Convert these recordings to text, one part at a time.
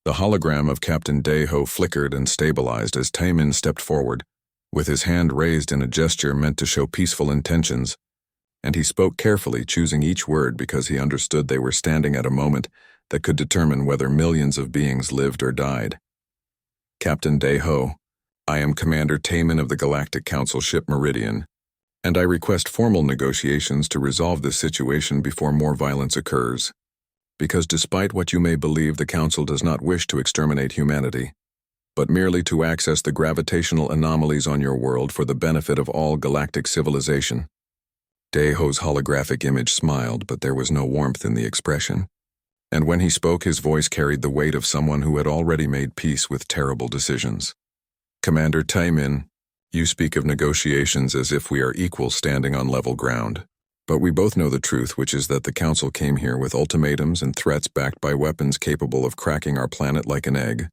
The hologram of Captain Daeho flickered and stabilized as Taemin stepped forward, with his hand raised in a gesture meant to show peaceful intentions, and he spoke carefully, choosing each word because he understood they were standing at a moment that could determine whether millions of beings lived or died. Captain Daeho, I am Commander Taemin of the Galactic Council ship Meridian, and I request formal negotiations to resolve this situation before more violence occurs. Because despite what you may believe, the Council does not wish to exterminate humanity, but merely to access the gravitational anomalies on your world for the benefit of all galactic civilization. Daeho's holographic image smiled, but there was no warmth in the expression. And when he spoke, his voice carried the weight of someone who had already made peace with terrible decisions. Commander Taemin, you speak of negotiations as if we are equals standing on level ground. But we both know the truth, which is that the Council came here with ultimatums and threats backed by weapons capable of cracking our planet like an egg.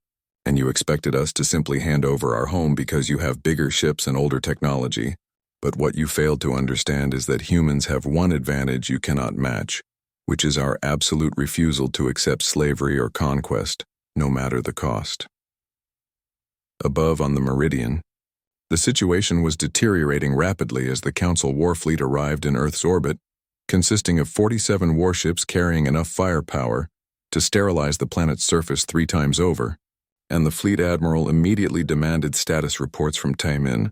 And you expected us to simply hand over our home because you have bigger ships and older technology. But what you failed to understand is that humans have one advantage you cannot match, which is our absolute refusal to accept slavery or conquest, no matter the cost. Above on the Meridian, the situation was deteriorating rapidly as the Council warfleet arrived in Earth's orbit, consisting of 47 warships carrying enough firepower to sterilize the planet's surface 3 times over, and the fleet admiral immediately demanded status reports from Taemin,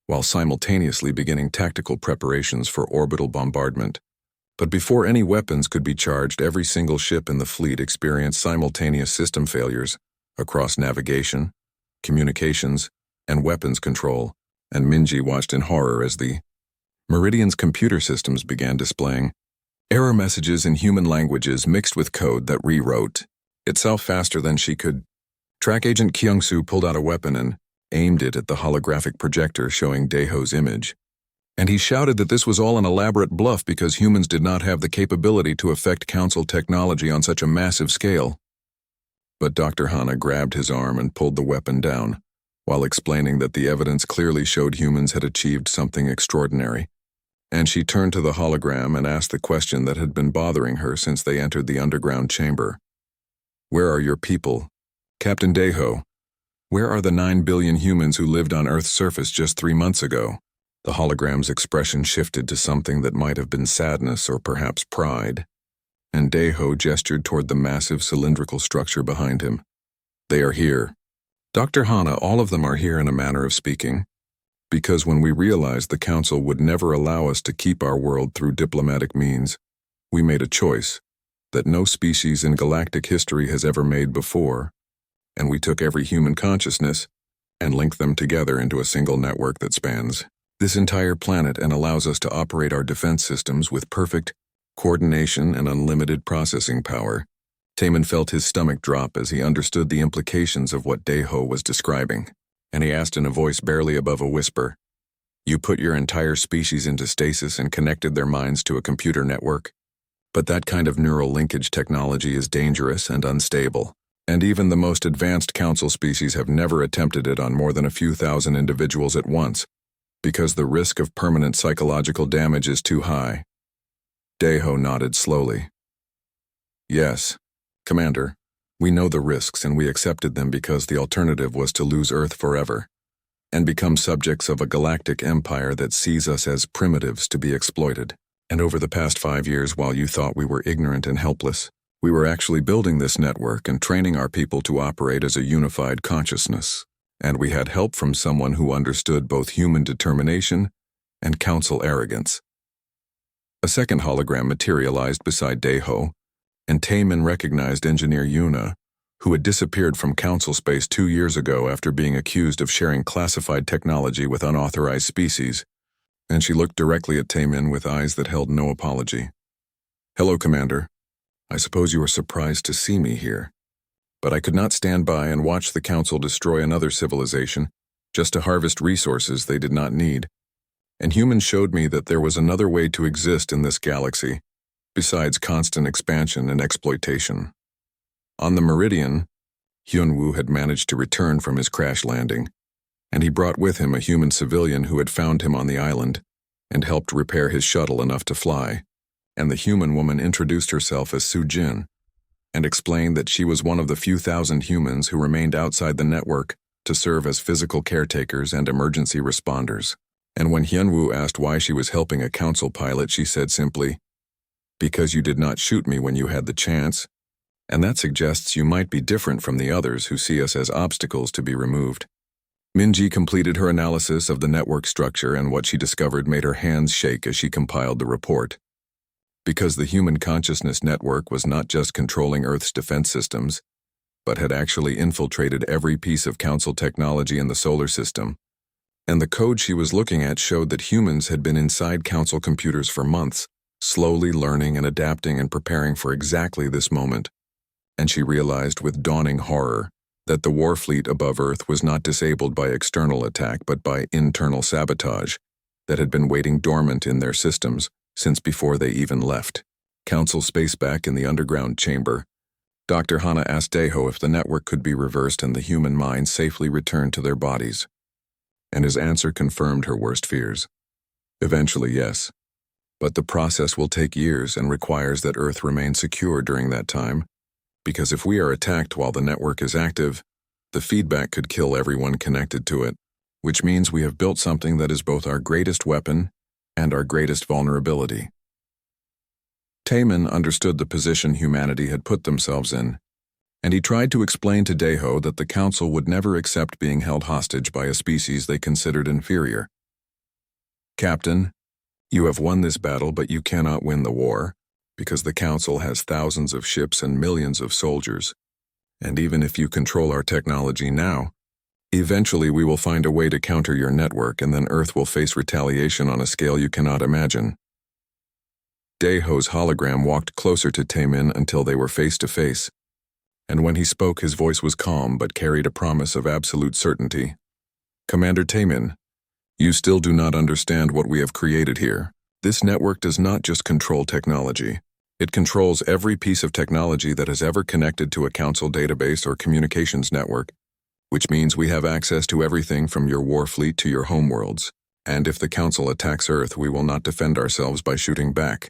while simultaneously beginning tactical preparations for orbital bombardment. But before any weapons could be charged, every single ship in the fleet experienced simultaneous system failures across navigation, communications, and weapons control, and Minji watched in horror as the Meridian's computer systems began displaying error messages in human languages mixed with code that rewrote itself faster than she could. Track Agent Kyung-soo pulled out a weapon and aimed it at the holographic projector showing Daeho's image. And he shouted that this was all an elaborate bluff because humans did not have the capability to affect Council technology on such a massive scale. But Dr. Hana grabbed his arm and pulled the weapon down, while explaining that the evidence clearly showed humans had achieved something extraordinary. And she turned to the hologram and asked the question that had been bothering her since they entered the underground chamber. Where are your people? Captain Daeho, where are the 9 billion humans who lived on Earth's surface just 3 months ago? The hologram's expression shifted to something that might have been sadness or perhaps pride, and Daeho gestured toward the massive cylindrical structure behind him. They are here. Dr. Hana, all of them are here in a manner of speaking, because when we realized the Council would never allow us to keep our world through diplomatic means, we made a choice that no species in galactic history has ever made before, and we took every human consciousness and linked them together into a single network that spans this entire planet and allows us to operate our defense systems with perfect coordination and unlimited processing power. Taemin felt his stomach drop as he understood the implications of what Daeho was describing, and he asked in a voice barely above a whisper, "You put your entire species into stasis and connected their minds to a computer network? But that kind of neural linkage technology is dangerous and unstable, and even the most advanced Council species have never attempted it on more than a few thousand individuals at once, because the risk of permanent psychological damage is too high." Daeho nodded slowly. "Yes, Commander, we know the risks and we accepted them because the alternative was to lose Earth forever and become subjects of a galactic empire that sees us as primitives to be exploited. And over the past 5 years, while you thought we were ignorant and helpless, we were actually building this network and training our people to operate as a unified consciousness. And we had help from someone who understood both human determination and Council arrogance." A second hologram materialized beside Daeho, and Taemin recognized Engineer Yuna, who had disappeared from Council space 2 years ago after being accused of sharing classified technology with unauthorized species, and she looked directly at Taemin with eyes that held no apology. "Hello, Commander. I suppose you are surprised to see me here, but I could not stand by and watch the Council destroy another civilization just to harvest resources they did not need. And humans showed me that there was another way to exist in this galaxy, besides constant expansion and exploitation." On the Meridian, Hyunwoo had managed to return from his crash landing, and he brought with him a human civilian who had found him on the island and helped repair his shuttle enough to fly, and the human woman introduced herself as Soo-jin, and explained that she was one of the few thousand humans who remained outside the network to serve as physical caretakers and emergency responders. And when Hyunwoo asked why she was helping a council pilot, she said simply, "Because you did not shoot me when you had the chance, and that suggests you might be different from the others who see us as obstacles to be removed." Minji completed her analysis of the network structure, and what she discovered made her hands shake as she compiled the report. Because the human consciousness network was not just controlling Earth's defense systems, but had actually infiltrated every piece of council technology in the solar system. And the code she was looking at showed that humans had been inside council computers for months, slowly learning and adapting and preparing for exactly this moment. And she realized with dawning horror that the war fleet above Earth was not disabled by external attack but by internal sabotage that had been waiting dormant in their systems since before they even left. Council space back in the underground chamber, Dr. Hana asked Daeho if the network could be reversed and the human minds safely returned to their bodies. And his answer confirmed her worst fears. Eventually, yes. But the process will take years and requires that Earth remain secure during that time, because if we are attacked while the network is active, the feedback could kill everyone connected to it, which means we have built something that is both our greatest weapon and our greatest vulnerability. Taemin understood the position humanity had put themselves in, and he tried to explain to Daeho that the Council would never accept being held hostage by a species they considered inferior. "Captain, you have won this battle, but you cannot win the war, because the Council has thousands of ships and millions of soldiers. And even if you control our technology now, eventually we will find a way to counter your network, and then Earth will face retaliation on a scale you cannot imagine." Daeho's hologram walked closer to Taemin until they were face to face, and when he spoke his voice was calm but carried a promise of absolute certainty. "Commander Taemin, you still do not understand what we have created here. This network does not just control technology. It controls every piece of technology that has ever connected to a council database or communications network, which means we have access to everything from your war fleet to your homeworlds. And if the council attacks Earth, we will not defend ourselves by shooting back.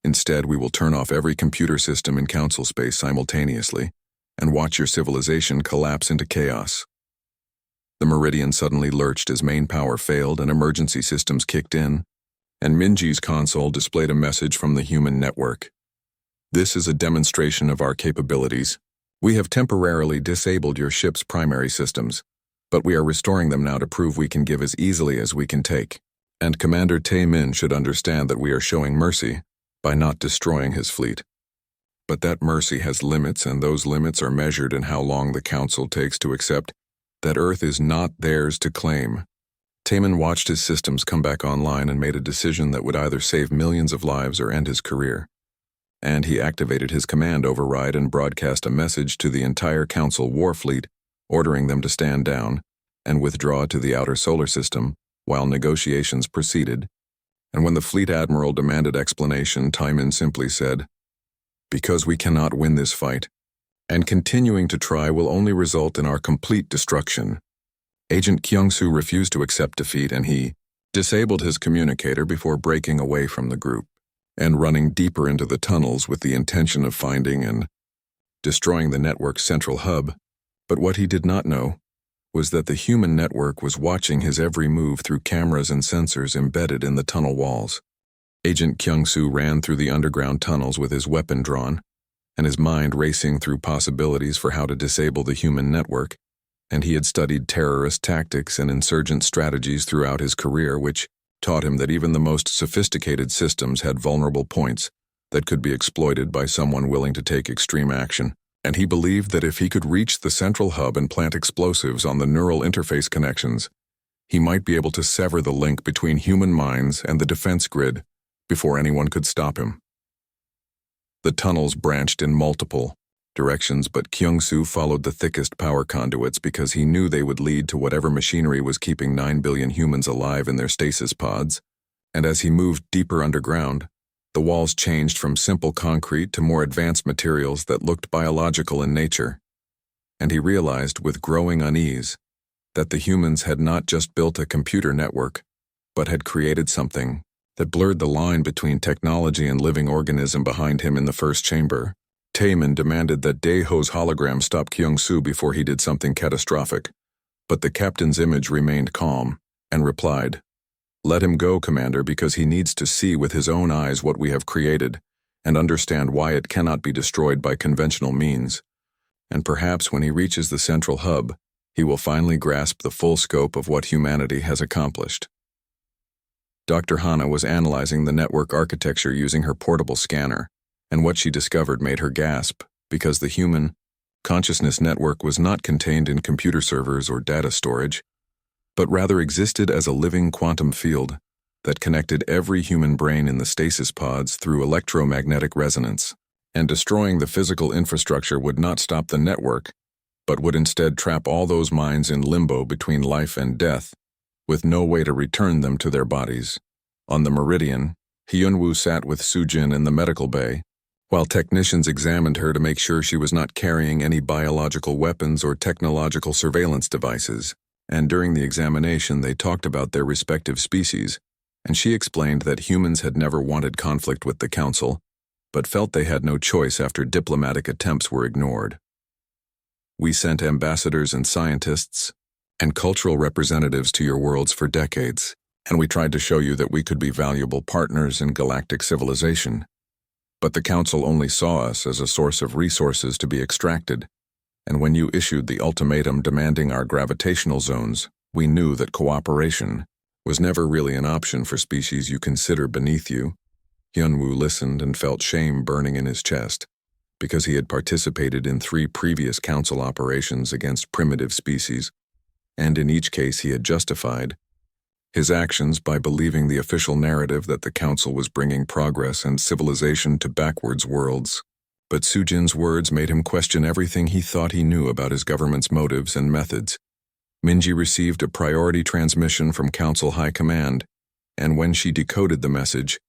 Instead, we will turn off every computer system in council space simultaneously and watch your civilization collapse into chaos." The Meridian suddenly lurched as main power failed and emergency systems kicked in, and Minji's console displayed a message from the human network. "This is a demonstration of our capabilities. We have temporarily disabled your ship's primary systems, but we are restoring them now to prove we can give as easily as we can take. And Commander Taemin should understand that we are showing mercy by not destroying his fleet. But that mercy has limits, and those limits are measured in how long the Council takes to accept that Earth is not theirs to claim." Taemin watched his systems come back online and made a decision that would either save millions of lives or end his career. And he activated his command override and broadcast a message to the entire Council war fleet, ordering them to stand down and withdraw to the outer solar system while negotiations proceeded. And when the fleet admiral demanded explanation, Taemin simply said, "Because we cannot win this fight, and continuing to try will only result in our complete destruction." Agent Kyung-soo refused to accept defeat, and he disabled his communicator before breaking away from the group and running deeper into the tunnels with the intention of finding and destroying the network's central hub. But what he did not know was that the human network was watching his every move through cameras and sensors embedded in the tunnel walls. Agent Kyung-soo ran through the underground tunnels with his weapon drawn, and his mind racing through possibilities for how to disable the human network, and he had studied terrorist tactics and insurgent strategies throughout his career, which taught him that even the most sophisticated systems had vulnerable points that could be exploited by someone willing to take extreme action. And he believed that if he could reach the central hub and plant explosives on the neural interface connections, he might be able to sever the link between human minds and the defense grid before anyone could stop him. The tunnels branched in multiple directions, but Kyung-soo followed the thickest power conduits because he knew they would lead to whatever machinery was keeping 9 billion humans alive in their stasis pods. And as he moved deeper underground, the walls changed from simple concrete to more advanced materials that looked biological in nature. And he realized with growing unease that the humans had not just built a computer network, but had created something that blurred the line between technology and living organism. Behind him in the first chamber, Taemin demanded that Daeho's hologram stop Kyung-soo before he did something catastrophic, but the captain's image remained calm and replied, "Let him go, Commander, because he needs to see with his own eyes what we have created and understand why it cannot be destroyed by conventional means. And perhaps when he reaches the central hub, he will finally grasp the full scope of what humanity has accomplished." Dr. Hana was analyzing the network architecture using her portable scanner, and what she discovered made her gasp, because the human consciousness network was not contained in computer servers or data storage, but rather existed as a living quantum field that connected every human brain in the stasis pods through electromagnetic resonance. And destroying the physical infrastructure would not stop the network, but would instead trap all those minds in limbo between life and death, with no way to return them to their bodies. On the Meridian, Hyunwoo sat with Sujin in the medical bay, while technicians examined her to make sure she was not carrying any biological weapons or technological surveillance devices. And during the examination they talked about their respective species, and she explained that humans had never wanted conflict with the Council, but felt they had no choice after diplomatic attempts were ignored. "We sent ambassadors and scientists and cultural representatives to your worlds for decades, and we tried to show you that we could be valuable partners in galactic civilization. But the Council only saw us as a source of resources to be extracted, and when you issued the ultimatum demanding our gravitational zones, we knew that cooperation was never really an option for species you consider beneath you." Hyunwoo listened and felt shame burning in his chest, because he had participated in 3 previous Council operations against primitive species, and in each case he had justified his actions by believing the official narrative that the Council was bringing progress and civilization to backwards worlds. But Sujin's words made him question everything he thought he knew about his government's motives and methods. Minji received a priority transmission from Council High Command, and when she decoded the message,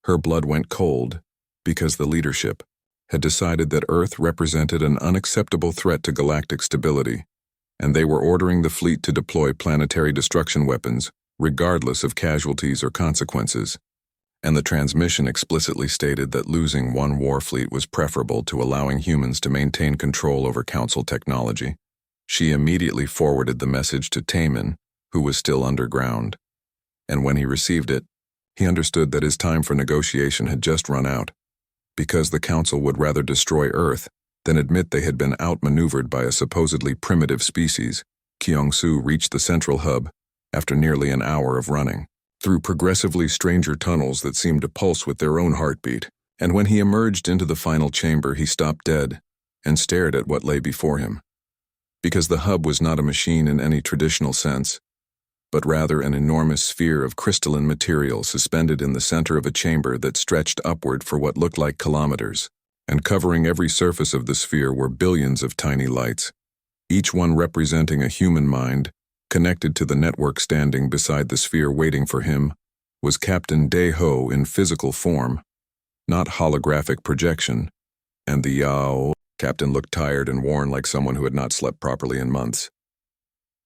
her blood went cold, because the leadership had decided that Earth represented an unacceptable threat to galactic stability, and they were ordering the fleet to deploy planetary destruction weapons, regardless of casualties or consequences. And the transmission explicitly stated that losing one war fleet was preferable to allowing humans to maintain control over Council technology. She immediately forwarded the message to Taemin, who was still underground. And when he received it, he understood that his time for negotiation had just run out, because the Council would rather destroy Earth than admit they had been outmaneuvered by a supposedly primitive species. Kyung-soo reached the central hub after nearly an hour of running, through progressively stranger tunnels that seemed to pulse with their own heartbeat, and when he emerged into the final chamber he stopped dead and stared at what lay before him. Because the hub was not a machine in any traditional sense, but rather an enormous sphere of crystalline material suspended in the center of a chamber that stretched upward for what looked like kilometers, and covering every surface of the sphere were billions of tiny lights, each one representing a human mind. Connected to the network standing beside the sphere waiting for him was Captain Daeho in physical form, not holographic projection, and the Yao captain looked tired and worn like someone who had not slept properly in months.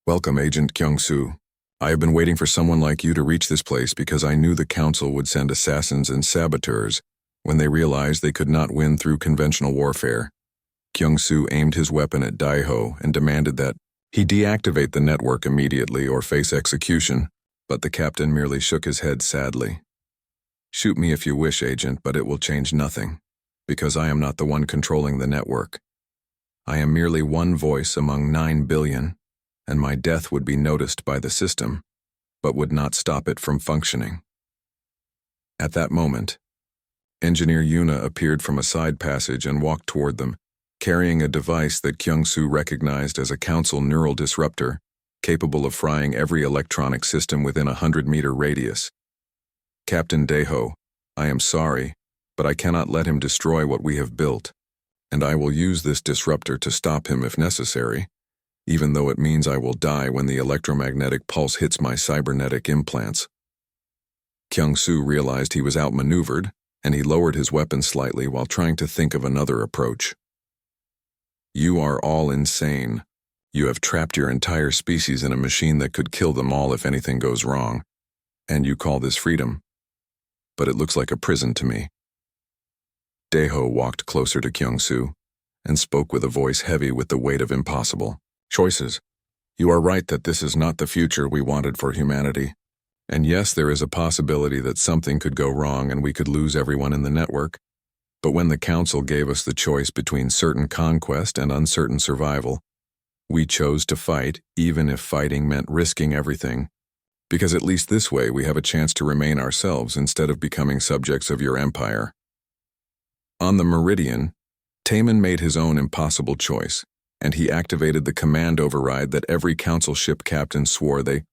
"Welcome, Agent Kyung-soo. I have been waiting for someone like you to reach this place because I knew the Council would send assassins and saboteurs when they realized they could not win through conventional warfare." Kyung-soo aimed his weapon at Daeho and demanded that he deactivate the network immediately or face execution, but the captain merely shook his head sadly. "Shoot me if you wish, Agent, but it will change nothing, because I am not the one controlling the network. I am merely one voice among 9 billion, and my death would be noticed by the system, but would not stop it from functioning." At that moment, Engineer Yuna appeared from a side passage and walked toward them, carrying a device that Kyung-soo recognized as a Council neural disruptor, capable of frying every electronic system within a 100-meter radius. "Captain Daeho, I am sorry, but I cannot let him destroy what we have built, and I will use this disruptor to stop him if necessary, even though it means I will die when the electromagnetic pulse hits my cybernetic implants." Kyung-soo realized he was outmaneuvered, and he lowered his weapon slightly while trying to think of another approach. "You are all insane. You have trapped your entire species in a machine that could kill them all if anything goes wrong. And you call this freedom? But it looks like a prison to me." Daeho walked closer to Kyung-soo and spoke with a voice heavy with the weight of impossible choices. You are right that this is not the future we wanted for humanity. And yes, there is a possibility that something could go wrong and we could lose everyone in the network. But when the Council gave us the choice between certain conquest and uncertain survival, we chose to fight, even if fighting meant risking everything. Because at least this way we have a chance to remain ourselves instead of becoming subjects of your empire. On the Meridian, Taemin made his own impossible choice, and he activated the command override that every Council ship captain swore they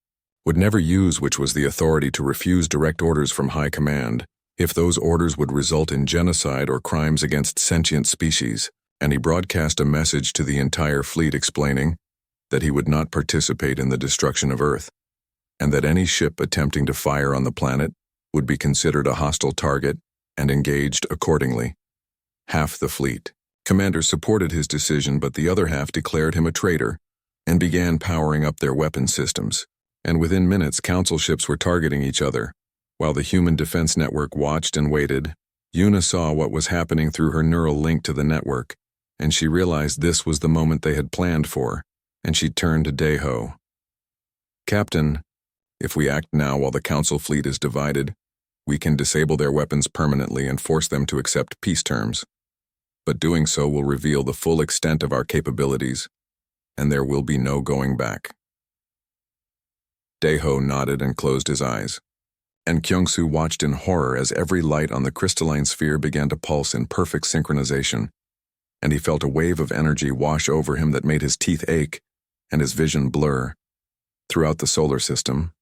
would never use, which was the authority to refuse direct orders from High Command if those orders would result in genocide or crimes against sentient species, and he broadcast a message to the entire fleet explaining that he would not participate in the destruction of Earth, and that any ship attempting to fire on the planet would be considered a hostile target and engaged accordingly. Half the fleet commanders supported his decision, but the other half declared him a traitor and began powering up their weapon systems, and within minutes Council ships were targeting each other. While the Human Defense Network watched and waited, Yuna saw what was happening through her neural link to the network, and she realized this was the moment they had planned for, and she turned to Daeho. Captain, if we act now while the Council fleet is divided, we can disable their weapons permanently and force them to accept peace terms. But doing so will reveal the full extent of our capabilities, and there will be no going back. Daeho nodded and closed his eyes, and Kyung-soo watched in horror as every light on the crystalline sphere began to pulse in perfect synchronization, and he felt a wave of energy wash over him that made his teeth ache and his vision blur. Throughout the solar system,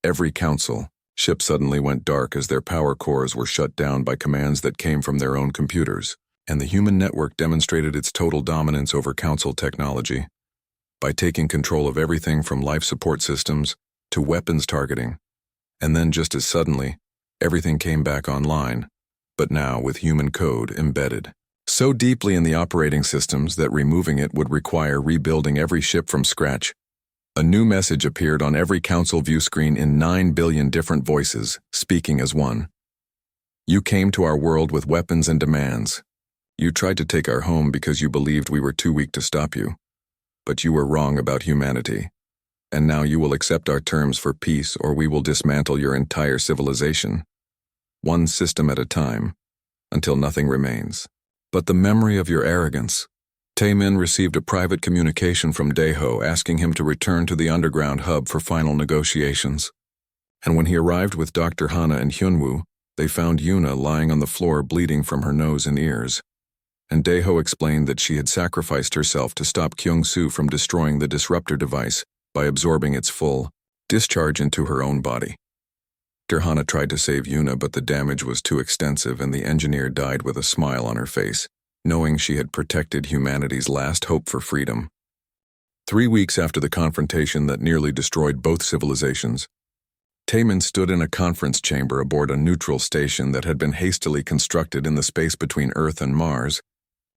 every Council ship suddenly went dark as their power cores were shut down by commands that came from their own computers, and the human network demonstrated its total dominance over Council technology by taking control of everything from life support systems to weapons targeting. And then just as suddenly, everything came back online, but now with human code embedded so deeply in the operating systems that removing it would require rebuilding every ship from scratch. A new message appeared on every Council view screen in 9 billion different voices, speaking as one. You came to our world with weapons and demands. You tried to take our home because you believed we were too weak to stop you. But you were wrong about humanity. And now you will accept our terms for peace, or we will dismantle your entire civilization, one system at a time, until nothing remains but the memory of your arrogance. Taemin received a private communication from Daeho asking him to return to the underground hub for final negotiations. And when he arrived with Dr. Hana and Hyunwoo, they found Yuna lying on the floor bleeding from her nose and ears. And Daeho explained that she had sacrificed herself to stop Kyung-soo from destroying the disruptor device by absorbing its full discharge into her own body. Dr. Hana tried to save Yuna, but the damage was too extensive and the engineer died with a smile on her face, knowing she had protected humanity's last hope for freedom. 3 weeks after the confrontation that nearly destroyed both civilizations, Taemin stood in a conference chamber aboard a neutral station that had been hastily constructed in the space between Earth and Mars,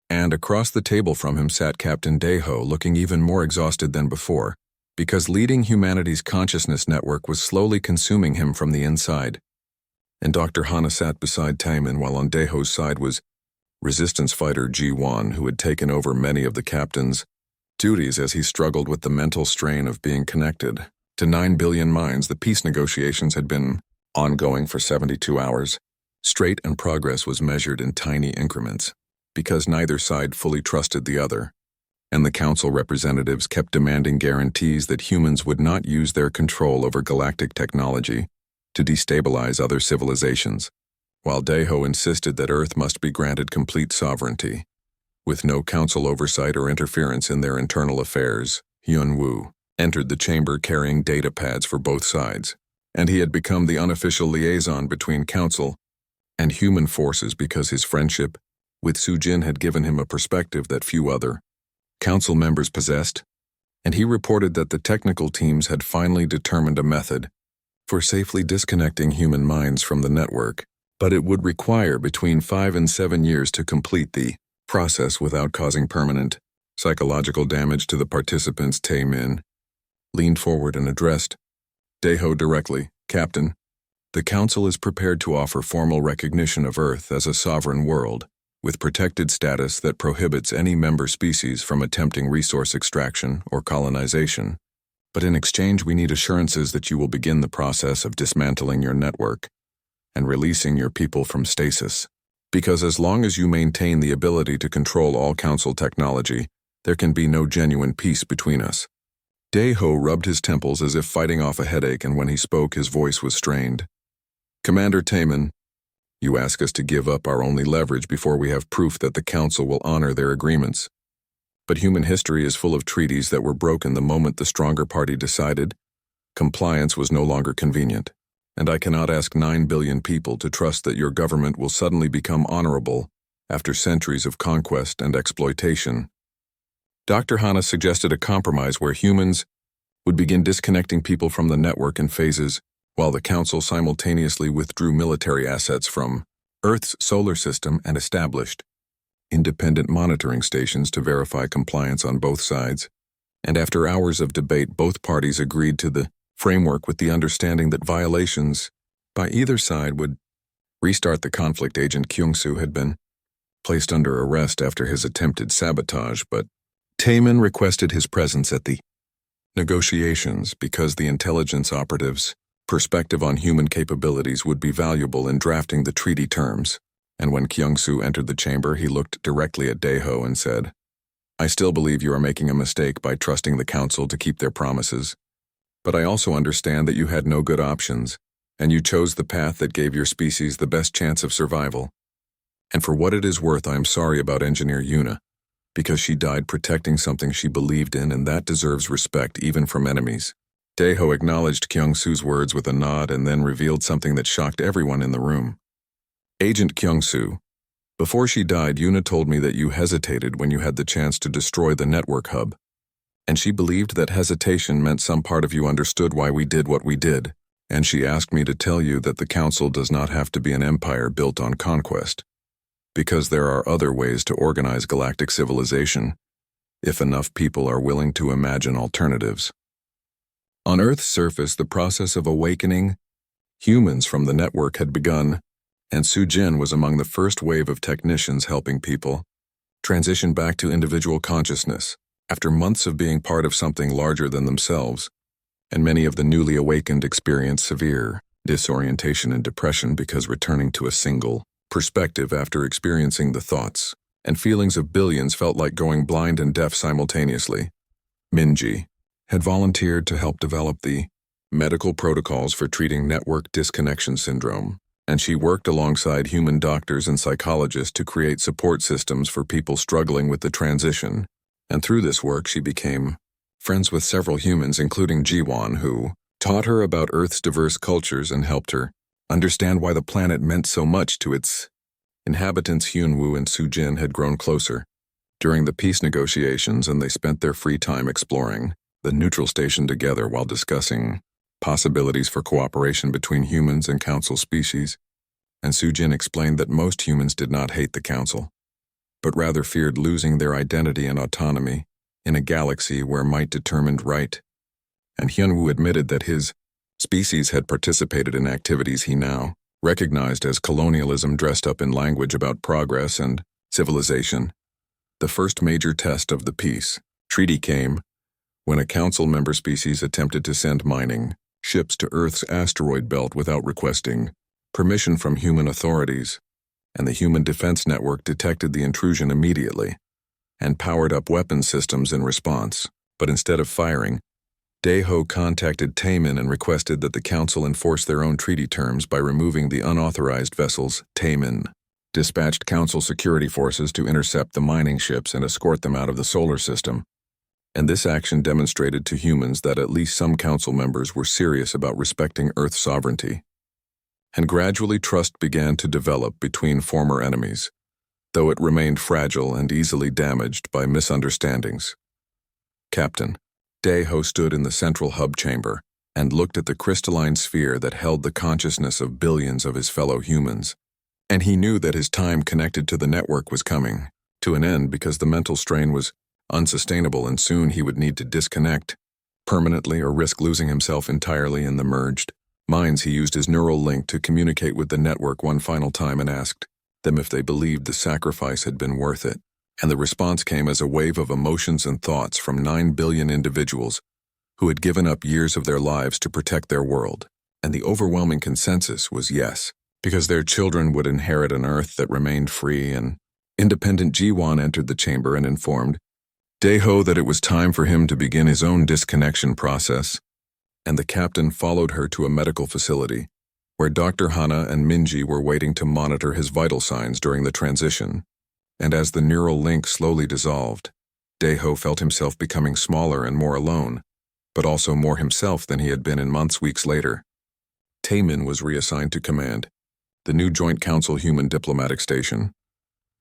and across the table from him sat Captain Daeho, looking even more exhausted than before, because leading humanity's consciousness network was slowly consuming him from the inside. And Dr. Hana sat beside Taemin, while on Daeho's side was resistance fighter Ji-won, who had taken over many of the captain's duties as he struggled with the mental strain of being connected to 9 billion minds. The peace negotiations had been ongoing for 72 hours straight, and progress was measured in tiny increments, because neither side fully trusted the other, and the Council representatives kept demanding guarantees that humans would not use their control over galactic technology to destabilize other civilizations, while Daeho insisted that Earth must be granted complete sovereignty, with no Council oversight or interference in their internal affairs. Hyunwoo entered the chamber carrying data pads for both sides, and he had become the unofficial liaison between Council and human forces because his friendship with Sujin had given him a perspective that few other Council members possessed, and he reported that the technical teams had finally determined a method for safely disconnecting human minds from the network, but it would require between 5 and 7 years to complete the process without causing permanent psychological damage to the participants. Taemin leaned forward and addressed Daeho directly. Captain, the Council is prepared to offer formal recognition of Earth as a sovereign world, with protected status that prohibits any member species from attempting resource extraction or colonization. But in exchange, we need assurances that you will begin the process of dismantling your network and releasing your people from stasis. Because as long as you maintain the ability to control all Council technology, there can be no genuine peace between us. Daeho rubbed his temples as if fighting off a headache, and when he spoke, his voice was strained. Commander Taemin, you ask us to give up our only leverage before we have proof that the Council will honor their agreements. But human history is full of treaties that were broken the moment the stronger party decided compliance was no longer convenient, and I cannot ask 9 billion people to trust that your government will suddenly become honorable after centuries of conquest and exploitation. Dr. Hana suggested a compromise where humans would begin disconnecting people from the network in phases, while the Council simultaneously withdrew military assets from Earth's solar system and established independent monitoring stations to verify compliance on both sides. And after hours of debate, both parties agreed to the framework with the understanding that violations by either side would restart the conflict. Agent Kyung-soo had been placed under arrest after his attempted sabotage, but Taemin requested his presence at the negotiations because the intelligence operatives' perspective on human capabilities would be valuable in drafting the treaty terms. And when Kyung-soo entered the chamber, he looked directly at Daeho and said, I still believe you are making a mistake by trusting the Council to keep their promises. But I also understand that you had no good options, and you chose the path that gave your species the best chance of survival. And for what it is worth, I am sorry about Engineer Yuna, because she died protecting something she believed in, and that deserves respect even from enemies. Daeho acknowledged Kyung-soo's words with a nod and then revealed something that shocked everyone in the room. Agent Kyung-soo, before she died, Yuna told me that you hesitated when you had the chance to destroy the network hub, and she believed that hesitation meant some part of you understood why we did what we did, and she asked me to tell you that the Council does not have to be an empire built on conquest, because there are other ways to organize galactic civilization, if enough people are willing to imagine alternatives. On Earth's surface, the process of awakening humans from the network had begun, and Sujin was among the first wave of technicians helping people transition back to individual consciousness after months of being part of something larger than themselves, and many of the newly awakened experienced severe disorientation and depression because returning to a single perspective after experiencing the thoughts and feelings of billions felt like going blind and deaf simultaneously. Minji had volunteered to help develop the medical protocols for treating network disconnection syndrome, and she worked alongside human doctors and psychologists to create support systems for people struggling with the transition. And through this work, she became friends with several humans, including Jiwon, who taught her about Earth's diverse cultures and helped her understand why the planet meant so much to its inhabitants. Hyunwoo and Sujin had grown closer during the peace negotiations, and they spent their free time exploring the neutral station together while discussing possibilities for cooperation between humans and Council species. And Sujin explained that most humans did not hate the Council, but rather feared losing their identity and autonomy in a galaxy where might determined right. And Hyunwoo admitted that his species had participated in activities he now recognized as colonialism dressed up in language about progress and civilization. The first major test of the peace treaty came when a Council member species attempted to send mining ships to Earth's asteroid belt without requesting permission from human authorities, and the Human Defense Network detected the intrusion immediately and powered up weapon systems in response. But instead of firing, Daeho contacted Taemin and requested that the Council enforce their own treaty terms by removing the unauthorized vessels. Taemin dispatched Council security forces to intercept the mining ships and escort them out of the solar system. And this action demonstrated to humans that at least some Council members were serious about respecting Earth's sovereignty. And gradually trust began to develop between former enemies, though it remained fragile and easily damaged by misunderstandings. Captain Daeho stood in the central hub chamber and looked at the crystalline sphere that held the consciousness of billions of his fellow humans. And he knew that his time connected to the network was coming to an end because the mental strain was unsustainable, and soon he would need to disconnect permanently or risk losing himself entirely in the merged minds. He used his neural link to communicate with the network one final time and asked, them if they believed the sacrifice had been worth it. And the response came as a wave of emotions and thoughts from 9 billion individuals who had given up years of their lives to protect their world. And the overwhelming consensus was yes, because their children would inherit an Earth that remained free. And independent Jiwan entered the chamber and informed Daeho that it was time for him to begin his own disconnection process, and the captain followed her to a medical facility, where Dr. Hana and Minji were waiting to monitor his vital signs during the transition. And as the neural link slowly dissolved, Daeho felt himself becoming smaller and more alone, but also more himself than he had been in months, weeks later. Taemin was reassigned to command the new Joint Council Human Diplomatic Station,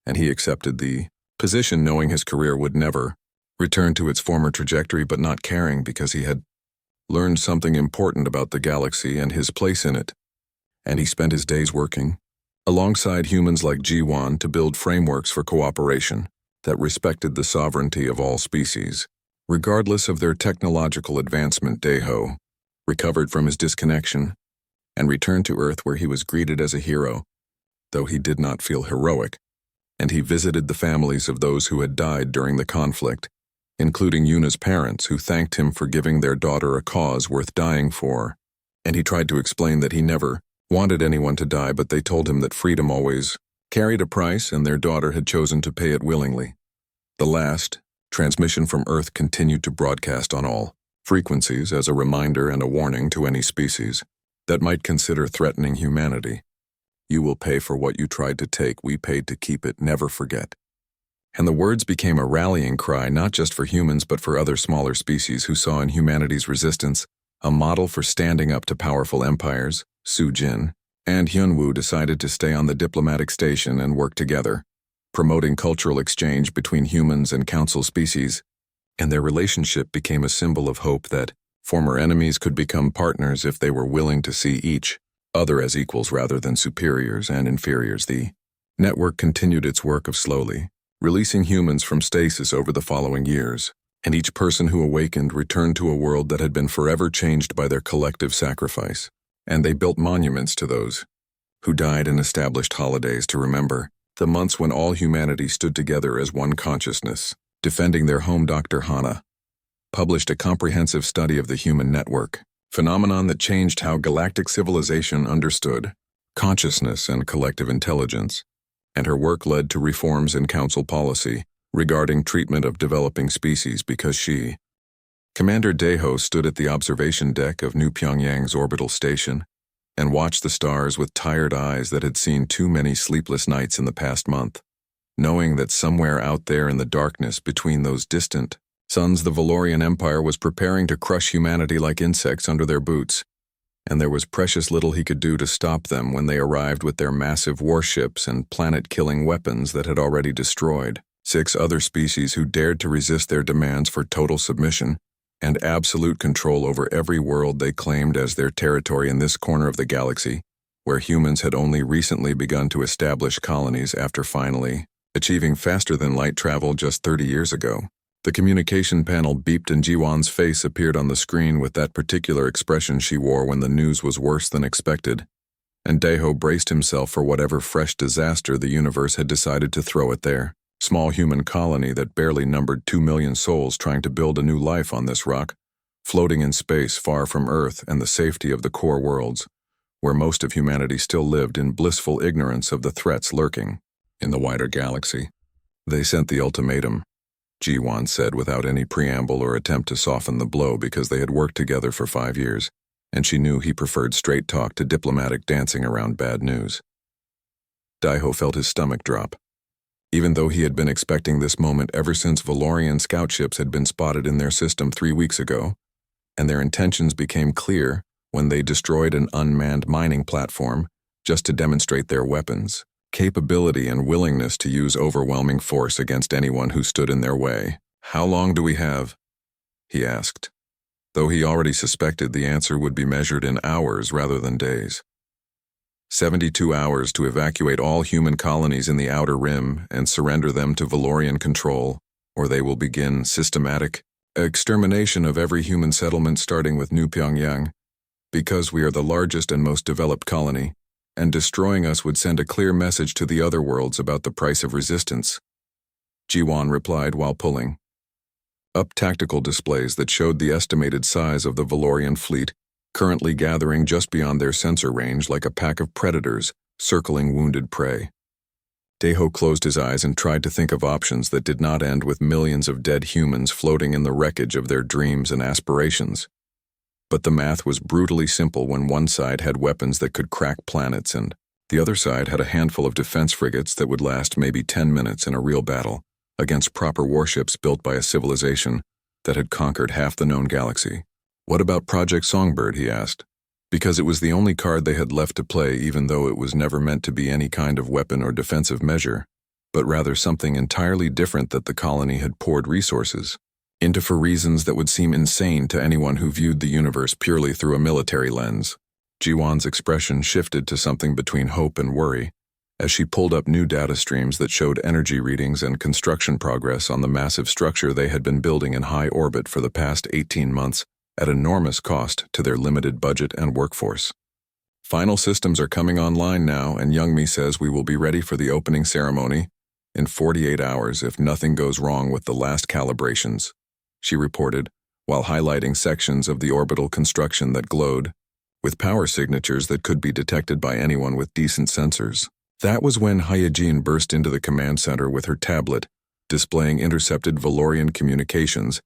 and he accepted the position knowing his career would never return to its former trajectory, but not caring because he had learned something important about the galaxy and his place in it. And he spent his days working alongside humans like Jiwan to build frameworks for cooperation that respected the sovereignty of all species. Regardless of their technological advancement, Daeho recovered from his disconnection and returned to Earth, where he was greeted as a hero, though he did not feel heroic, and he visited the families of those who had died during the conflict, including Yuna's parents, who thanked him for giving their daughter a cause worth dying for. And he tried to explain that he never wanted anyone to die, but they told him that freedom always carried a price, and their daughter had chosen to pay it willingly. The last transmission from Earth continued to broadcast on all frequencies as a reminder and a warning to any species that might consider threatening humanity. You will pay for what you tried to take. We paid to keep it. Never forget. And the words became a rallying cry, not just for humans but for other smaller species who saw in humanity's resistance a model for standing up to powerful empires. Su Jin and Hyunwoo decided to stay on the diplomatic station and work together, promoting cultural exchange between humans and council species, and their relationship became a symbol of hope that former enemies could become partners if they were willing to see each other as equals rather than superiors and inferiors. The network continued its work of slowly releasing humans from stasis over the following years, and each person who awakened returned to a world that had been forever changed by their collective sacrifice. And they built monuments to those who died and established holidays to remember the months when all humanity stood together as one consciousness, defending their home. Dr. Hana published a comprehensive study of the human network, phenomenon that changed how galactic civilization understood consciousness and collective intelligence, and her work led to reforms in council policy regarding treatment of developing species because she, Commander Daeho, stood at the observation deck of New Pyongyang's orbital station and watched the stars with tired eyes that had seen too many sleepless nights in the past month, knowing that somewhere out there in the darkness between those distant suns the Valorian Empire was preparing to crush humanity like insects under their boots, and there was precious little he could do to stop them when they arrived with their massive warships and planet-killing weapons that had already destroyed 6 other species who dared to resist their demands for total submission and absolute control over every world they claimed as their territory in this corner of the galaxy, where humans had only recently begun to establish colonies after finally achieving faster-than-light travel just 30 years ago. The communication panel beeped and Jiwan's face appeared on the screen with that particular expression she wore when the news was worse than expected, and Daeho braced himself for whatever fresh disaster the universe had decided to throw at their small human colony that barely numbered 2 million souls trying to build a new life on this rock, floating in space far from Earth and the safety of the core worlds, where most of humanity still lived in blissful ignorance of the threats lurking in the wider galaxy. They sent the ultimatum, Jiwan said without any preamble or attempt to soften the blow, because they had worked together for 5 years, and she knew he preferred straight talk to diplomatic dancing around bad news. Daeho felt his stomach drop. Even though he had been expecting this moment ever since Valorian scout ships had been spotted in their system 3 weeks ago, and their intentions became clear when they destroyed an unmanned mining platform just to demonstrate their weapons, capability, and willingness to use overwhelming force against anyone who stood in their way. "How long do we have?" he asked, though he already suspected the answer would be measured in hours rather than days. 72 hours to evacuate all human colonies in the Outer Rim and surrender them to Valorian control, or they will begin systematic extermination of every human settlement starting with New Pyongyang. Because we are the largest and most developed colony, and destroying us would send a clear message to the other worlds about the price of resistance. Jiwan replied while pulling up tactical displays that showed the estimated size of the Valorian fleet, currently gathering just beyond their sensor range like a pack of predators circling wounded prey. Daeho closed his eyes and tried to think of options that did not end with millions of dead humans floating in the wreckage of their dreams and aspirations. But the math was brutally simple when one side had weapons that could crack planets and the other side had a handful of defense frigates that would last maybe 10 minutes in a real battle against proper warships built by a civilization that had conquered half the known galaxy. What about Project Songbird, he asked, because it was the only card they had left to play, even though it was never meant to be any kind of weapon or defensive measure, but rather something entirely different that the colony had poured resources into for reasons that would seem insane to anyone who viewed the universe purely through a military lens. Jiwan's expression shifted to something between hope and worry as she pulled up new data streams that showed energy readings and construction progress on the massive structure they had been building in high orbit for the past 18 months at enormous cost to their limited budget and workforce. Final systems are coming online now, and Youngmi says we will be ready for the opening ceremony in 48 hours if nothing goes wrong with the last calibrations, she reported, while highlighting sections of the orbital construction that glowed, with power signatures that could be detected by anyone with decent sensors. That was when Hyejin burst into the command center with her tablet, displaying intercepted Valorian communications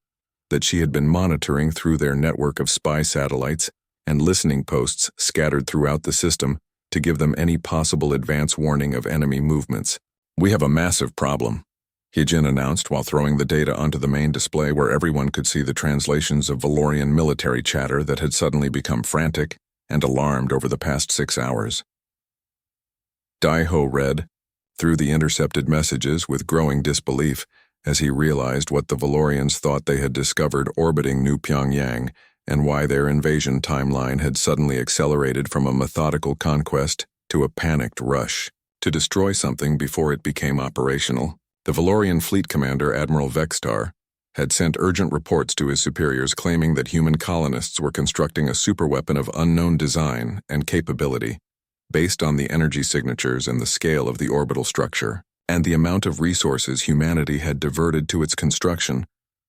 that she had been monitoring through their network of spy satellites and listening posts scattered throughout the system to give them any possible advance warning of enemy movements. We have a massive problem, Hyejin announced while throwing the data onto the main display where everyone could see the translations of Valorian military chatter that had suddenly become frantic and alarmed over the past 6 hours. Daeho read through the intercepted messages with growing disbelief as he realized what the Valorians thought they had discovered orbiting New Pyongyang and why their invasion timeline had suddenly accelerated from a methodical conquest to a panicked rush to destroy something before it became operational. The Valorian fleet commander, Admiral Vextar, had sent urgent reports to his superiors claiming that human colonists were constructing a superweapon of unknown design and capability based on the energy signatures and the scale of the orbital structure, and the amount of resources humanity had diverted to its construction,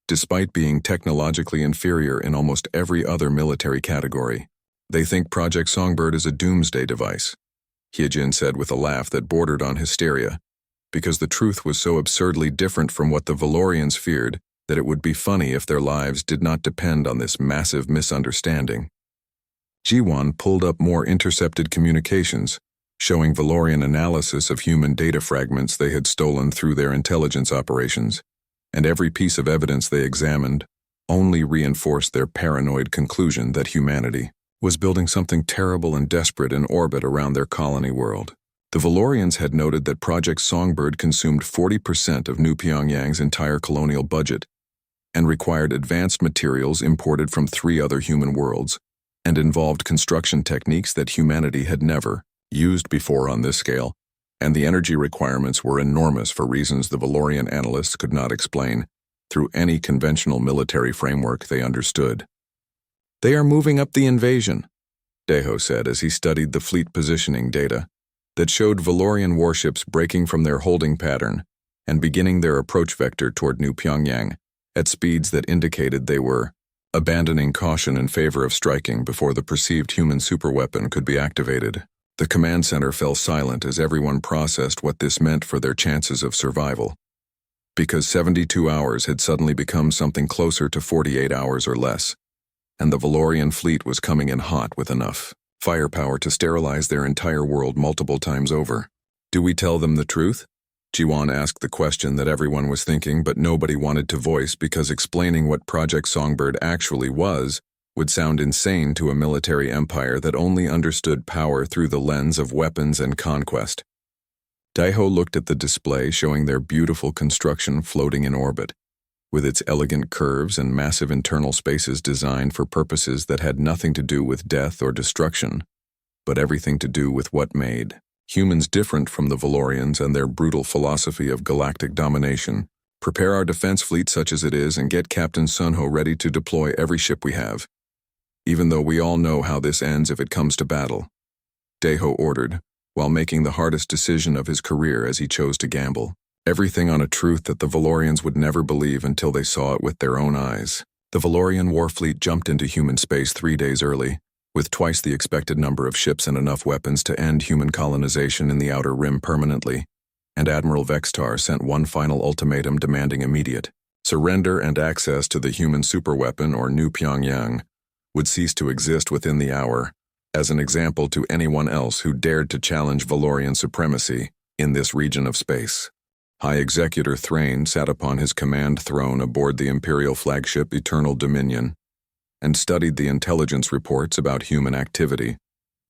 despite being technologically inferior in almost every other military category. They think Project Songbird is a doomsday device, Hyejin said with a laugh that bordered on hysteria, because the truth was so absurdly different from what the Valorians feared that it would be funny if their lives did not depend on this massive misunderstanding. Jiwan pulled up more intercepted communications, showing Valorian analysis of human data fragments they had stolen through their intelligence operations, and every piece of evidence they examined only reinforced their paranoid conclusion that humanity was building something terrible and desperate in orbit around their colony world. The Valorians had noted that Project Songbird consumed 40% of New Pyongyang's entire colonial budget and required advanced materials imported from 3 other human worlds, and involved construction techniques that humanity had never used before on this scale, and the energy requirements were enormous for reasons the Valorian analysts could not explain through any conventional military framework they understood. They are moving up the invasion, Daeho said as he studied the fleet positioning data that showed Valorian warships breaking from their holding pattern and beginning their approach vector toward New Pyongyang at speeds that indicated they were abandoning caution in favor of striking before the perceived human superweapon could be activated. The command center fell silent as everyone processed what this meant for their chances of survival, because 72 hours had suddenly become something closer to 48 hours or less, and the Valorian fleet was coming in hot with enough firepower to sterilize their entire world multiple times over. Do we tell them the truth? Jiwan asked the question that everyone was thinking but nobody wanted to voice because explaining what Project Songbird actually was would sound insane to a military empire that only understood power through the lens of weapons and conquest. Daeho looked at the display showing their beautiful construction floating in orbit, with its elegant curves and massive internal spaces designed for purposes that had nothing to do with death or destruction, but everything to do with what made humans different from the Valorians and their brutal philosophy of galactic domination. Prepare our defense fleet such as it is and get Captain Sunho ready to deploy every ship we have, even though we all know how this ends if it comes to battle. Deho ordered, while making the hardest decision of his career as he chose to gamble. Everything on a truth that the Valorians would never believe until they saw it with their own eyes. The Valorian war fleet jumped into human space 3 days early, with twice the expected number of ships and enough weapons to end human colonization in the Outer Rim permanently, and Admiral Vextar sent one final ultimatum demanding immediate surrender, and access to the human superweapon, or New Pyongyang, would cease to exist within the hour, as an example to anyone else who dared to challenge Valorian supremacy in this region of space. High Executor Thrain sat upon his command throne aboard the Imperial flagship Eternal Dominion and studied the intelligence reports about human activity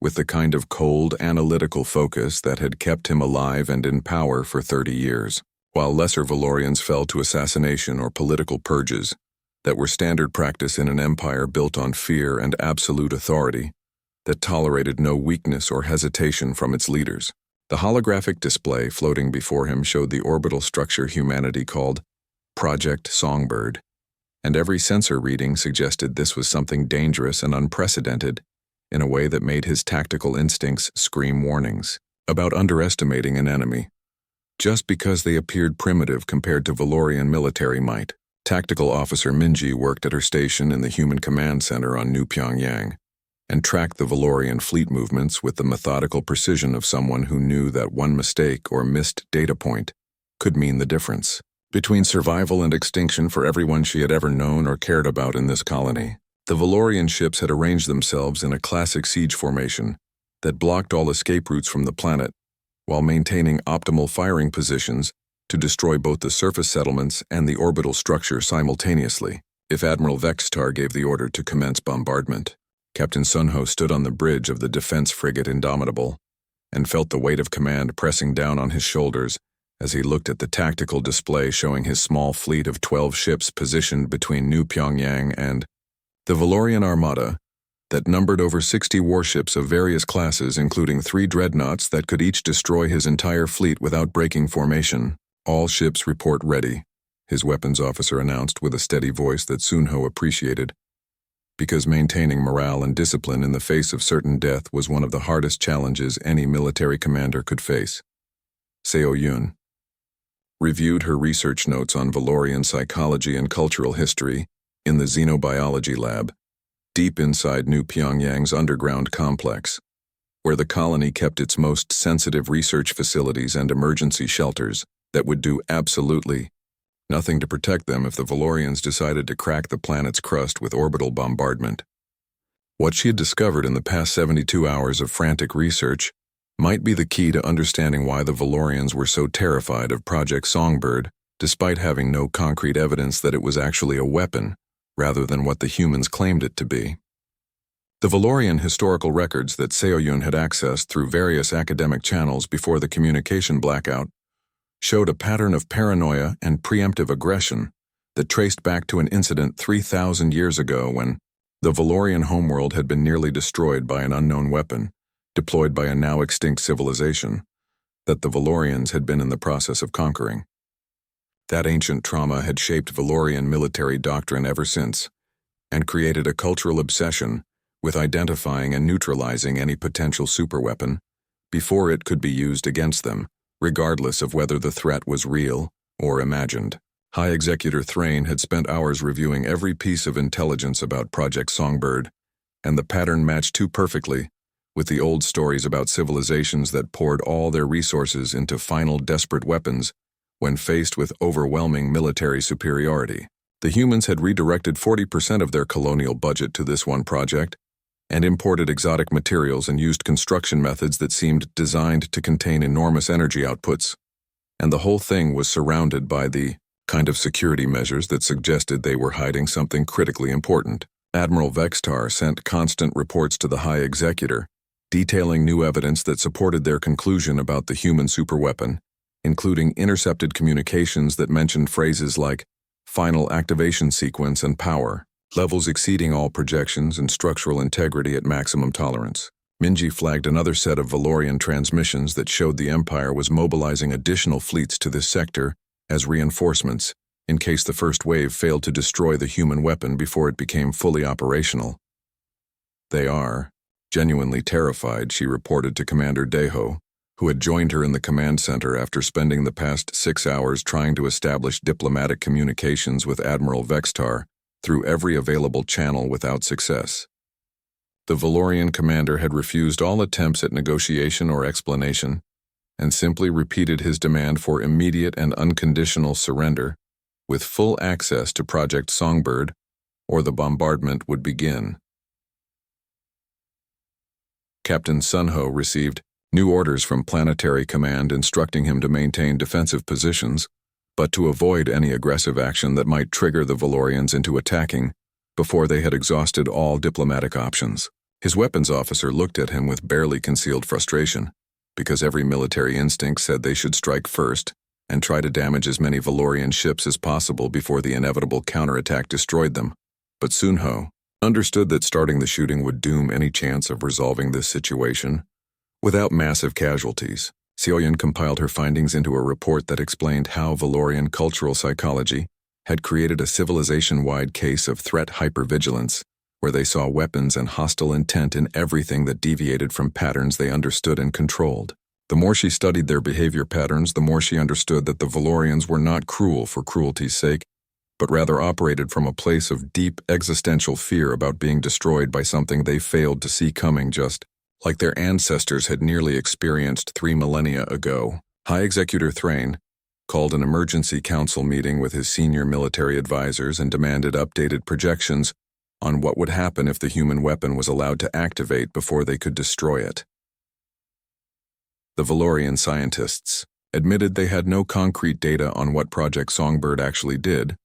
with the kind of cold, analytical focus that had kept him alive and in power for 30 years, while lesser Valorians fell to assassination or political purges that were standard practice in an empire built on fear and absolute authority that tolerated no weakness or hesitation from its leaders. The holographic display floating before him showed the orbital structure humanity called Project Songbird, and every sensor reading suggested this was something dangerous and unprecedented in a way that made his tactical instincts scream warnings about underestimating an enemy, just because they appeared primitive compared to Valorian military might. Tactical Officer Minji worked at her station in the Human Command Center on New Pyongyang and tracked the Valorian fleet movements with the methodical precision of someone who knew that one mistake or missed data point could mean the difference between survival and extinction for everyone she had ever known or cared about in this colony. The Valorian ships had arranged themselves in a classic siege formation that blocked all escape routes from the planet while maintaining optimal firing positions to destroy both the surface settlements and the orbital structure simultaneously. If Admiral Vextar gave the order to commence bombardment, Captain Sunho stood on the bridge of the defense frigate Indomitable and felt the weight of command pressing down on his shoulders as he looked at the tactical display showing his small fleet of 12 ships positioned between New Pyongyang and the Valorian Armada that numbered over 60 warships of various classes, including 3 dreadnoughts that could each destroy his entire fleet without breaking formation. "All ships report ready," his weapons officer announced with a steady voice that Sunho appreciated, because maintaining morale and discipline in the face of certain death was one of the hardest challenges any military commander could face. Seo Yun reviewed her research notes on Valorian psychology and cultural history in the xenobiology lab, deep inside New Pyongyang's underground complex, where the colony kept its most sensitive research facilities and emergency shelters that would do absolutely nothing to protect them if the Valorians decided to crack the planet's crust with orbital bombardment. What she had discovered in the past 72 hours of frantic research might be the key to understanding why the Valorians were so terrified of Project Songbird, despite having no concrete evidence that it was actually a weapon, rather than what the humans claimed it to be. The Valorian historical records that Seo-yun had accessed through various academic channels before the communication blackout showed a pattern of paranoia and preemptive aggression that traced back to an incident 3,000 years ago when the Valorian homeworld had been nearly destroyed by an unknown weapon, deployed by a now extinct civilization, that the Valorians had been in the process of conquering. That ancient trauma had shaped Valorian military doctrine ever since, and created a cultural obsession with identifying and neutralizing any potential superweapon before it could be used against them, regardless of whether the threat was real or imagined. High Executor Thrain had spent hours reviewing every piece of intelligence about Project Songbird, and the pattern matched too perfectly with the old stories about civilizations that poured all their resources into final desperate weapons when faced with overwhelming military superiority. The humans had redirected 40% of their colonial budget to this one project, and imported exotic materials and used construction methods that seemed designed to contain enormous energy outputs. And the whole thing was surrounded by the kind of security measures that suggested they were hiding something critically important. Admiral Vextar sent constant reports to the High Executor, detailing new evidence that supported their conclusion about the human superweapon, including intercepted communications that mentioned phrases like final activation sequence and power, levels exceeding all projections and structural integrity at maximum tolerance. Minji flagged another set of Valorian transmissions that showed the Empire was mobilizing additional fleets to this sector as reinforcements in case the first wave failed to destroy the human weapon before it became fully operational. They are Genuinely terrified, she reported to Commander Deho, who had joined her in the command center after spending the past 6 hours trying to establish diplomatic communications with Admiral Vextar through every available channel without success. The Valorian commander had refused all attempts at negotiation or explanation, and simply repeated his demand for immediate and unconditional surrender, with full access to Project Songbird, or the bombardment would begin. Captain Sunho received new orders from Planetary Command instructing him to maintain defensive positions, but to avoid any aggressive action that might trigger the Valorians into attacking before they had exhausted all diplomatic options. His weapons officer looked at him with barely concealed frustration, because every military instinct said they should strike first and try to damage as many Valorian ships as possible before the inevitable counterattack destroyed them. But Sunho understood that starting the shooting would doom any chance of resolving this situation without massive casualties. Seoyun compiled her findings into a report that explained how Valorian cultural psychology had created a civilization-wide case of threat hypervigilance, where they saw weapons and hostile intent in everything that deviated from patterns they understood and controlled. The more she studied their behavior patterns, the more she understood that the Valorians were not cruel for cruelty's sake, but rather operated from a place of deep existential fear about being destroyed by something they failed to see coming, just like their ancestors had nearly experienced 3 millennia ago. High Executor Thrain called an emergency council meeting with his senior military advisors and demanded updated projections on what would happen if the human weapon was allowed to activate before they could destroy it. The Valorian scientists admitted they had no concrete data on what Project Songbird actually did,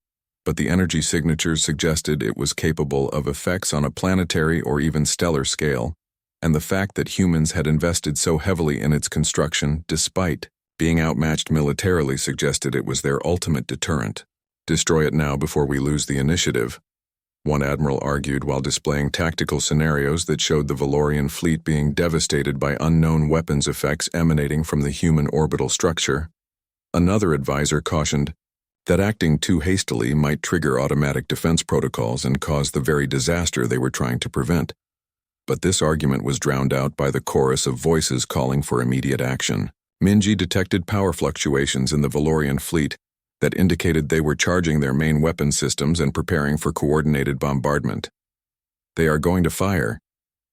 but the energy signatures suggested it was capable of effects on a planetary or even stellar scale, and the fact that humans had invested so heavily in its construction, despite being outmatched militarily, suggested it was their ultimate deterrent. Destroy it now before we lose the initiative, one admiral argued while displaying tactical scenarios that showed the Valorian fleet being devastated by unknown weapons effects emanating from the human orbital structure. Another advisor cautioned that acting too hastily might trigger automatic defense protocols and cause the very disaster they were trying to prevent. But this argument was drowned out by the chorus of voices calling for immediate action. Minji detected power fluctuations in the Valorian fleet that indicated they were charging their main weapon systems and preparing for coordinated bombardment. "They are going to fire,"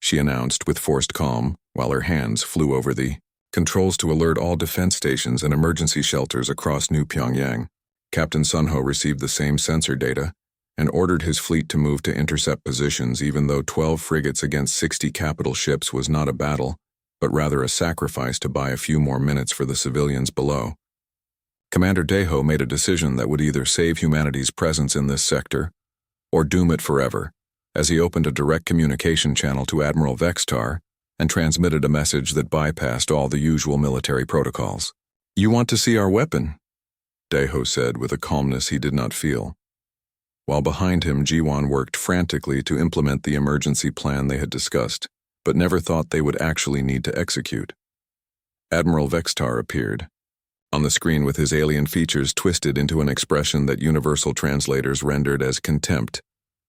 she announced with forced calm, while her hands flew over the controls to alert all defense stations and emergency shelters across New Pyongyang. Captain Sunho received the same sensor data and ordered his fleet to move to intercept positions, even though 12 frigates against 60 capital ships was not a battle, but rather a sacrifice to buy a few more minutes for the civilians below. Commander Deho made a decision that would either save humanity's presence in this sector or doom it forever, as he opened a direct communication channel to Admiral Vextar and transmitted a message that bypassed all the usual military protocols. "You want to see our weapon?" Deho said with a calmness he did not feel. While behind him, Jiwon worked frantically to implement the emergency plan they had discussed, but never thought they would actually need to execute. Admiral Vextar appeared on the screen with his alien features twisted into an expression that universal translators rendered as contempt,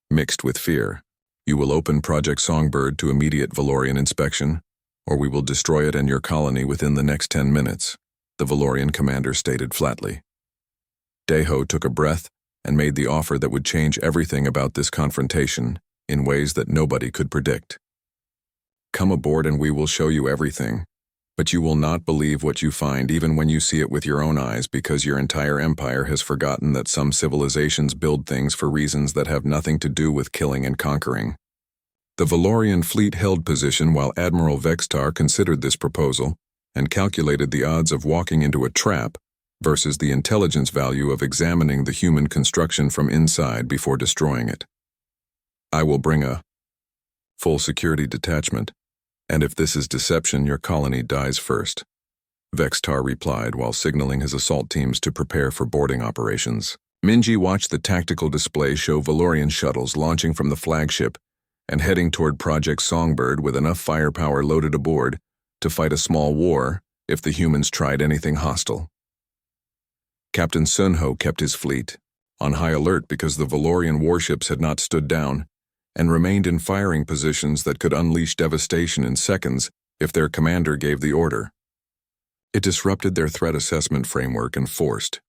mixed with fear. "You will open Project Songbird to immediate Valorian inspection, or we will destroy it and your colony within the next 10 minutes, the Valorian commander stated flatly. Deho took a breath and made the offer that would change everything about this confrontation in ways that nobody could predict. "Come aboard and we will show you everything. But you will not believe what you find even when you see it with your own eyes, because your entire empire has forgotten that some civilizations build things for reasons that have nothing to do with killing and conquering." The Valorian fleet held position while Admiral Vextar considered this proposal and calculated the odds of walking into a trap versus the intelligence value of examining the human construction from inside before destroying it. "I will bring a full security detachment, and if this is deception, your colony dies first," Vextar replied while signaling his assault teams to prepare for boarding operations. Minji watched the tactical display show Valorian shuttles launching from the flagship and heading toward Project Songbird with enough firepower loaded aboard to fight a small war if the humans tried anything hostile. Captain Sunho kept his fleet on high alert because the Valorian warships had not stood down, and remained in firing positions that could unleash devastation in seconds if their commander gave the order. It disrupted their threat assessment framework and forced